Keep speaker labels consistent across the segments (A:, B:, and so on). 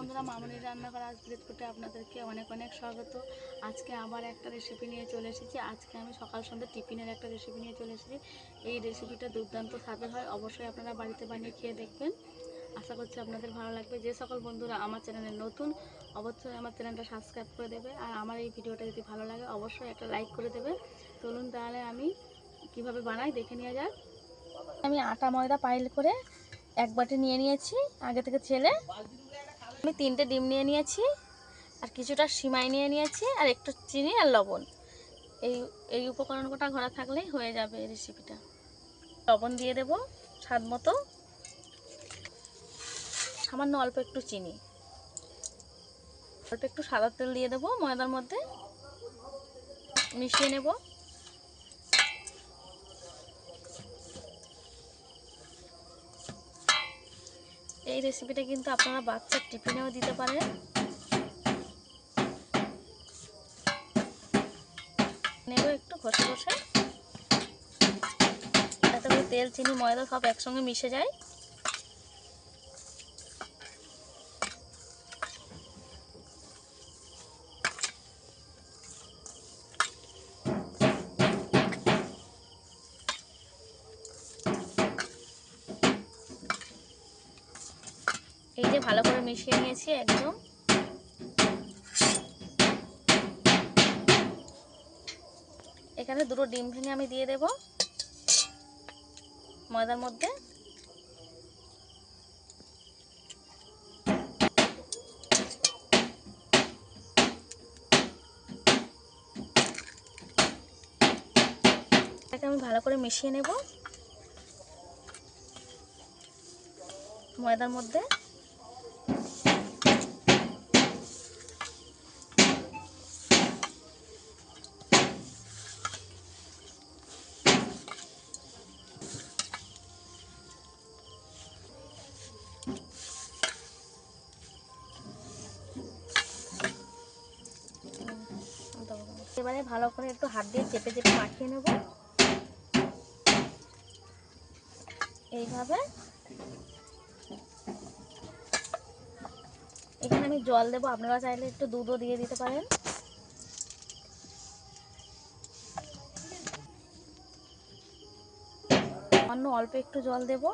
A: বন্ধুরা, মামনির রান্নাঘর আজ বিস্কুটে আপনাদেরকে অনেক অনেক স্বাগত। আজকে আবার একটা রেসিপি নিয়ে চলে এসেছি। আজকে আমি সকাল সন্ধ্যা টিফিনের একটা রেসিপি নিয়ে চলে এসেছি। এই রেসিপিটা দুর্দান্ত স্বাদের হয়, অবশ্যই আপনারা বাড়িতে বানিয়ে খেয়ে দেখবেন। আশা করছি আপনাদের ভালো লাগবে। যে সকল বন্ধুরা আমার চ্যানেলে নতুন, অবশ্যই আমার চ্যানেলটা সাবস্ক্রাইব করে দেবে। আর আমার এই ভিডিওটা যদি ভালো লাগে অবশ্যই একটা লাইক করে দেবে। চলুন তাহলে আমি কিভাবে বানাই দেখে নেওয়া যাক। আমি আটা ময়দা পাইল করে এক বাটি নিয়ে নিয়েছি আগে থেকে ছেলে। আমি 3টে ডিম নিয়ে নিয়েছি, আর কিছুটা সিমাই নিয়ে নিয়েছি, আর একটু চিনি আর লবণ। এই এই উপকরণ কটা ঘরে থাকলেই হয়ে যাবে এই রেসিপিটা। লবণ দিয়ে দেব স্বাদ মতো, সামান্য অল্প একটু চিনি, অল্প একটু সাদা তেল দিয়ে দেবো ময়দার মধ্যে, মিশিয়ে নেব। এই রেসিপিটা কিন্তু আপনারা বাচ্চার টিফিনেও দিতে পারেন। নেব একটু ঘষে ঘষে, যাতে করে তেল চিনি ময়দা সব একসঙ্গে মিশে যায়। এই যে ভালো করে মিশিয়ে নিয়েছি একদম। এখানে 2টো ডিম ভেঙে আমি দিয়ে দেব ময়দার মধ্যে। এটাকে আমি ভালো করে মিশিয়ে নেব ময়দার মধ্যে। এবারে ভালো করে একটু হাত দিয়ে চেপে চেপে মাখিয়ে নেব এইভাবে। এখানে আমি জল দেবো, আপনারা চাইলে একটু দুধও দিয়ে দিতে পারেন। অন্য অল্প একটু জল দেব।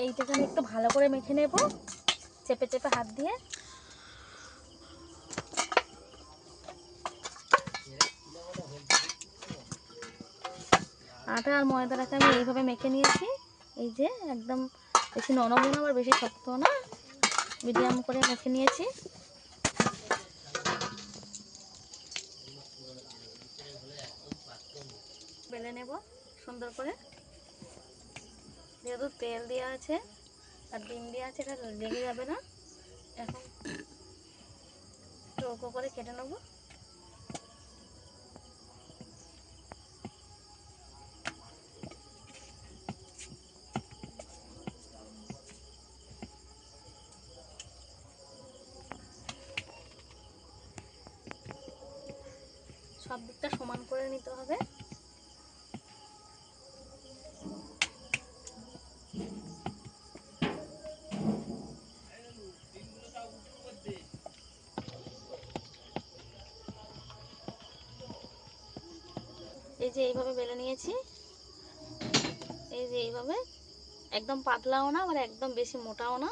A: এইটাকে আমি একটু ভালো করে মেখে নেব চেপে চেপে হাত দিয়ে। আটা আর ময়দাটাকে আমি এইভাবে মেখে নিয়েছি। এই যে একদম বেশি নরমও না আবার বেশি শক্ত না, মিডিয়াম করে মেখে নিয়েছি। বেলে নেব সুন্দর করে। যেহেতু তেল দেওয়া আছে আর ডিম দেওয়া আছে, এটা লেগে যাবে না। এখন চৌকো করে কেটে নেব। সব দিকটা সমান করে নিতে হবে। এই যে এইভাবে বেলে নিয়েছি। এই যে এইভাবে, একদম পাতলাও না আবার একদম বেশি মোটাও না,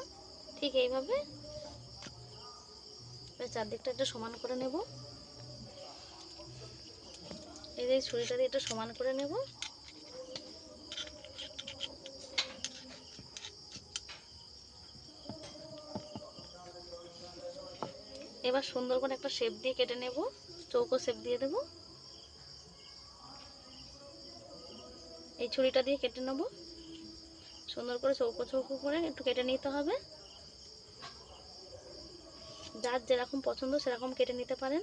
A: ঠিক এইভাবে চারদিকটা একটু সমান করে নেব। এই যে ছুরিটা দিয়ে একটু সমান করে নেব। এবার সুন্দর করে একটা শেপ দিয়ে কেটে নেব, চৌকো শেপ দিয়ে দেব। এই ছুরিটা দিয়ে কেটে নেব সুন্দর করে, চৌকো চৌকো করে একটু কেটে নিতে হবে। যার যেরকম পছন্দ সেরকম কেটে নিতে পারেন।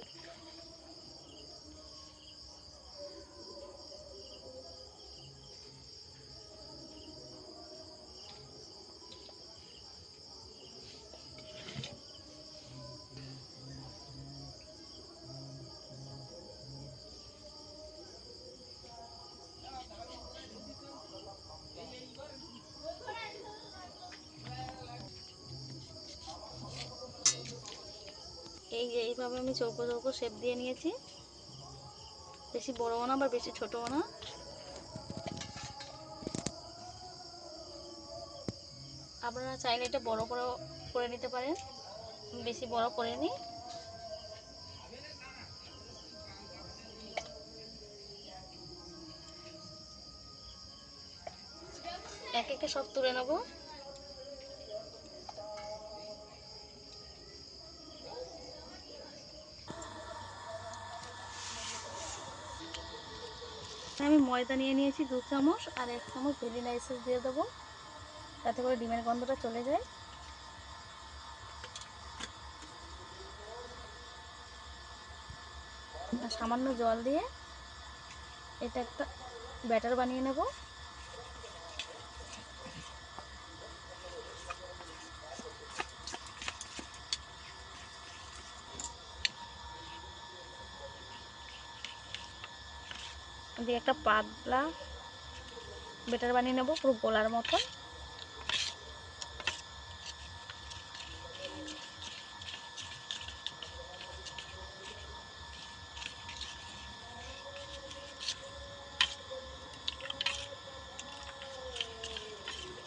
A: এই যে এইভাবে আমি চৌকো চৌকো শেপ দিয়ে নিয়েছি, বেশি বড়ও না বা বেশি ছোটও না। আপনারা চাইলে এটা বড় করে নিতে পারেন, বেশি বড় করে নিই। এক একে সব তুলে নেব। আমি ময়দা নিয়ে নিয়েছি 2 চামচ, আর 1 চামচ ভ্যানিলা এসেন্স দিয়ে দেবো, যাতে করে ডিমের গন্ধটা চলে যায়। আর সামান্য জল দিয়ে এটা একটা ব্যাটার বানিয়ে নেব। দিয়ে একটা পাতলা ব্যাটার বানিয়ে নেব, পুরো গোলার মতন।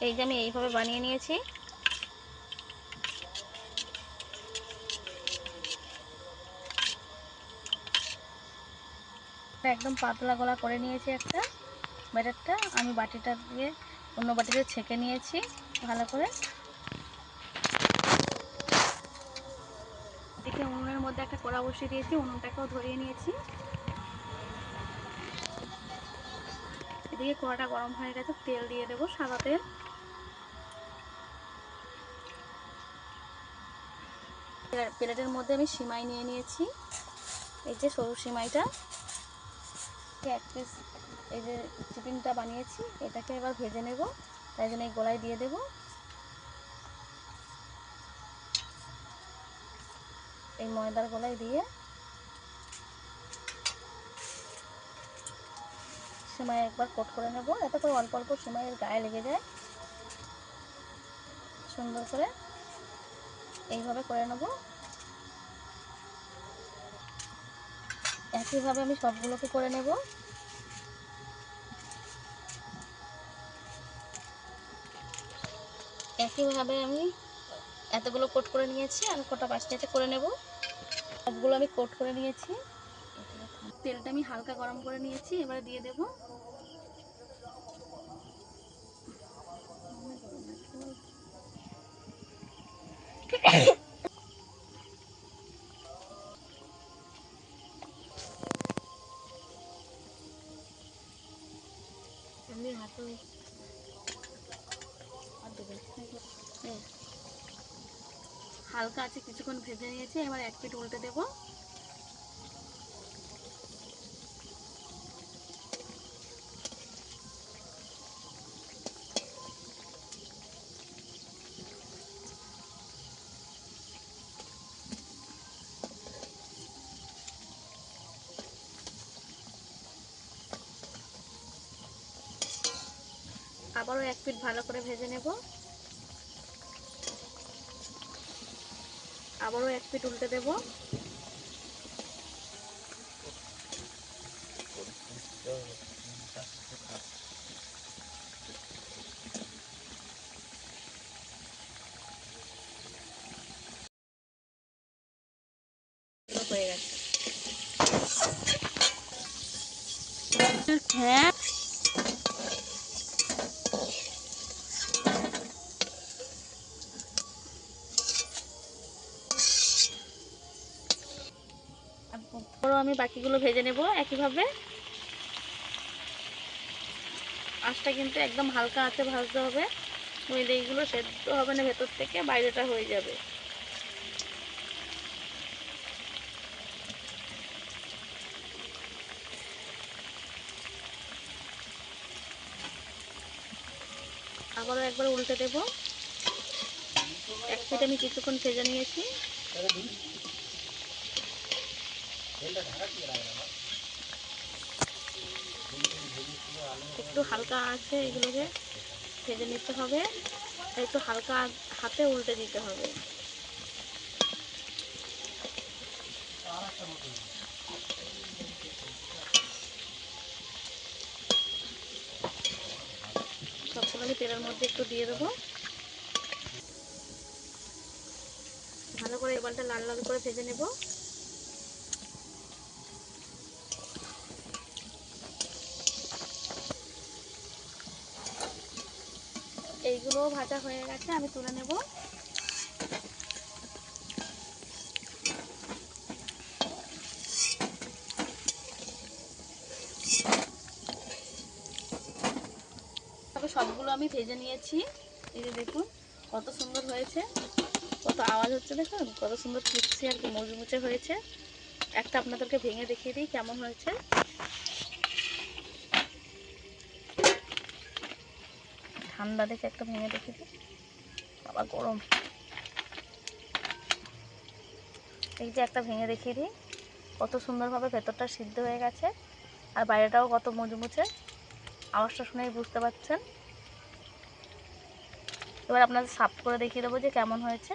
A: এই যে আমি এইভাবে বানিয়ে নিয়েছি। একদম পাতলা গলা করে নিয়েছি একটা ব্যাটারটা। আমি বাটিটা দিয়ে অন্য বাটিতে ছেঁকে নিয়েছি ভালো করে। এদিকে উনুনের মধ্যে একটা কড়া বসিয়ে দিয়েছি, উনুনটাকেও ধরিয়ে নিয়েছি। এদিকে কড়াটা গরম হয়ে গেছে, তেল দিয়ে দেবো, সাদা তেল। প্লেটের মধ্যে আমি সিমাই নিয়ে নিয়েছি, এই যে সরু সিমাইটা। 1 পিস এই যে চিকেনটা বানিয়েছি, এটাকে এবার ভেজে নেব, তাই জন্য এই গোলায় দিয়ে দেব। এই ময়দার গোলায় দিয়ে সিমাই একবার কোট করে নেব, এতে করে অল্প অল্প সিমাইয়ের গায়ে লেগে যায়। সুন্দর করে এইভাবে করে নেব। একইভাবে আমি সবগুলোকে করে নেব। একইভাবে আমি এতগুলো কোট করে নিয়েছি, আর কটা বাকি আছে করে নেব। সবগুলো আমি কোট করে নিয়েছি। তেলটা আমি হালকা গরম করে নিয়েছি, এবারে দিয়ে দেব। হালকা আছে কিছুক্ষণ ভেজে নিয়েছি, এবার এক পিঠ উল্টে দেব। আবারও এক পিঠ ভালো করে ভেজে নেব। আবারও এক পিঠ উল্টে দেব। হয়ে গেছে। হ্যাঁ, আমি বাকিগুলো ভেজে নেব একইভাবে। আঁচটা কিন্তু একদম হালকা আঁচে ভাজতে হবে, নইলে এইগুলো সেদ্ধ হবে না, ভেতর থেকে বাইরেটা হয়ে যাবে। আবারও একবার উল্টে দেব। এক পিঠ আমি কিছুক্ষণ ভেজে নিয়েছি। একটু হালকা আছে এগুলোকে ভেজে নিতে হবে, একটু হালকা হাতে উল্টে দিতে হবে। সবগুলো আমি তেলের মধ্যে একটু দিয়ে দেবো। ভালো করে এবারটা লাল লাল করে ভেজে নেব। এইগুলোও ভাজা হয়ে গেছে, আমি তুলে নেব। তবে সবগুলো আমি ভেজে নিয়েছি। এই যে দেখুন কত সুন্দর হয়েছে, কত আওয়াজ হচ্ছে দেখুন, কত সুন্দর ক্রিস্পি আর মুচমুচে হয়েছে। একটা আপনাদেরকে ভেঙে দেখিয়ে দিই কেমন হয়েছে। ঠান্ডা দেখে একটা ভেঙে দেখিয়ে দিই, আবার গরম। এই যে একটা ভেঙে দেখিয়ে দিই, কত সুন্দরভাবে ভেতরটা সিদ্ধ হয়ে গেছে আর বাইরেটাও কত মুচমুচে। আওয়াজটা শুনেই বুঝতে পারছেন। এবার আপনাদের সার্ভ করে দেখিয়ে দেবো যে কেমন হয়েছে।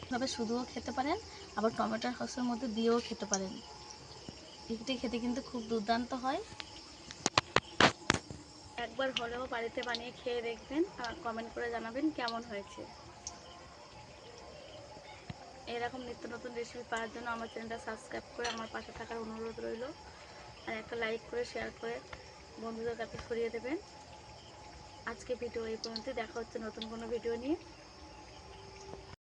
A: এভাবে শুধুও খেতে পারেন, আবার টমেটোর সসের মধ্যে দিয়েও খেতে পারেন। এটি খেতে কিন্তু খুব দুর্দান্ত হয়। একবার হলেও বাড়িতে বানিয়ে খেয়ে দেখবেন আর কমেন্ট করে জানাবেন কেমন হয়েছে। এরকম নিত্য নতুন রেসিপি পাওয়ার জন্য আমার চ্যানেলটা সাবস্ক্রাইব করে আমার পাশে থাকার অনুরোধ রইল। আর একটা লাইক করে শেয়ার করে বন্ধুদের কাছে ছড়িয়ে দেবেন। আজকে ভিডিও এই পর্যন্ত, দেখা হচ্ছে নতুন কোনো ভিডিও নিয়ে।